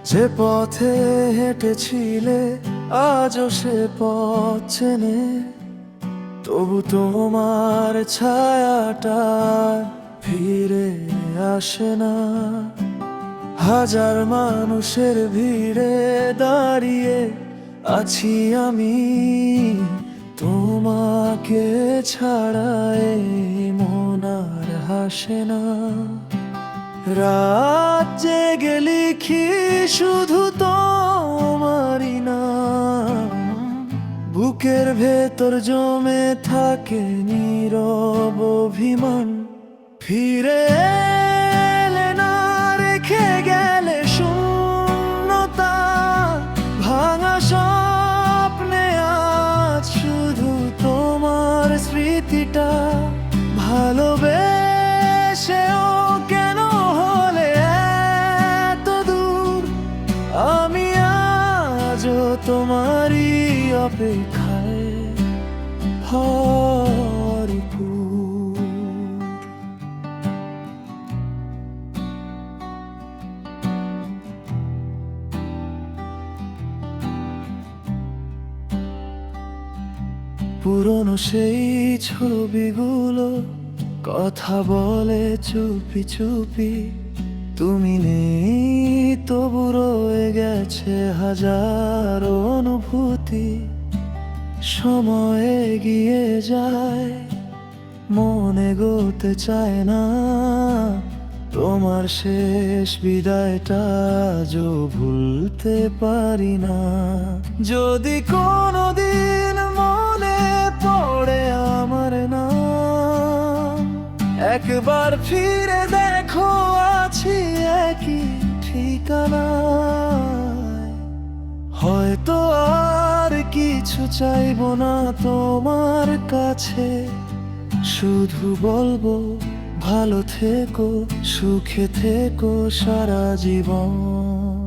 যে পথে হেঁটেছিলে আজও সে পথ চেনে, তবু তোমার ছায়াটা ফিরে আসে না। হাজার মানুষের ভিড়ে দাঁড়িয়ে আছি আমি, তোমাকে ছাড়া এই মন আর হাসে না। রাত জেগে লিখি শুধু তোমারই নাম, বুকের ভেতর জমে থাকে নীরব অভিমান। ফিরে এলে না, রেখে গেলে শূন্যতা, ভাঙা স্বপ্নে আজ শুধু তোমার স্মৃতিটা। ভালোবেসেও কেন হলে এত দূর, আমি আজও তোমারই অপেক্ষায় ভরপুর। পুরনো সেই ছবিগুলো কথা বলে চুপি চুপি, তুমি নেই তবু রয়ে গেছে হাজার অনুভূতি। সময় এগিয়ে যায়, মনে গড়তে চায় না, তোমার শেষ বিদায়টা আজও ভুলতে পারি না। যদি কোনোদিন মনে পড়ে আমার নাম, একবার ফিরে দেখো আছি একই ঠিকানায়। হয়তো আর কিছু চাইবো না তোমার কাছে, শুধু বলবো ভালো থেকো, সুখে থেকো সারা জীবন।